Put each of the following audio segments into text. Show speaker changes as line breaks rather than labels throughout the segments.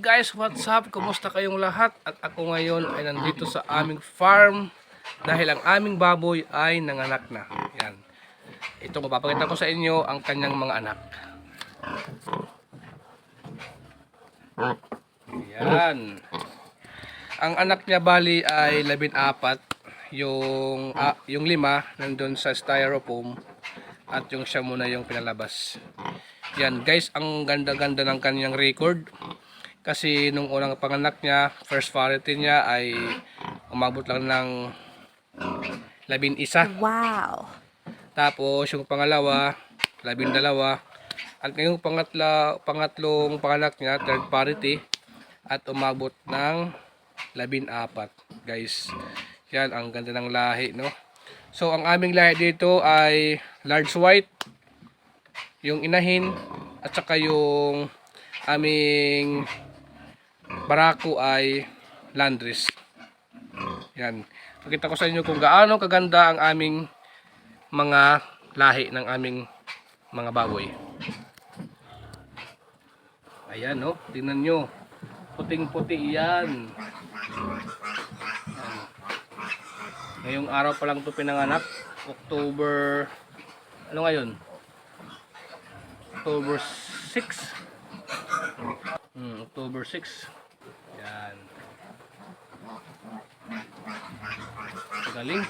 Guys, what's up? Kumusta kayong lahat? At ako ngayon ay nandito sa aming farm dahil ang aming baboy ay nanganak na. Yan. Ito, mapapakita ko sa inyo ang kanyang mga anak. Yan. Ang anak niya bali ay 14. Yung 5 nandun sa styrofoam at yung siya muna yung pinalabas. Yan guys, ang ganda-ganda ng kanyang record. Kasi nung unang panganak niya, first variety niya ay umabot lang ng 11.
Wow.
Tapos yung pangalawa, 12. At ngayong pangatlong panganak niya, third variety, at umabot ng 14. Guys, yan ang ganda ng lahi, no? So ang aming lahi dito ay large white, yung inahin, at saka yung aming barako ay Landrace. Yan. Pakita ko sa inyo kung gaano kaganda ang aming mga lahi ng aming mga baboy. Ayan, no? Tingnan nyo. Puting-puti yan. Yan. Ngayong araw pa lang ito pinanganak. October... Ano ngayon? October 6. October 6. Yan. Galing.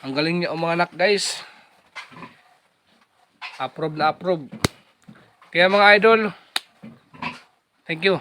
Ang galing niya umanganak, guys. Approve na approve. Kaya mga idol, thank you.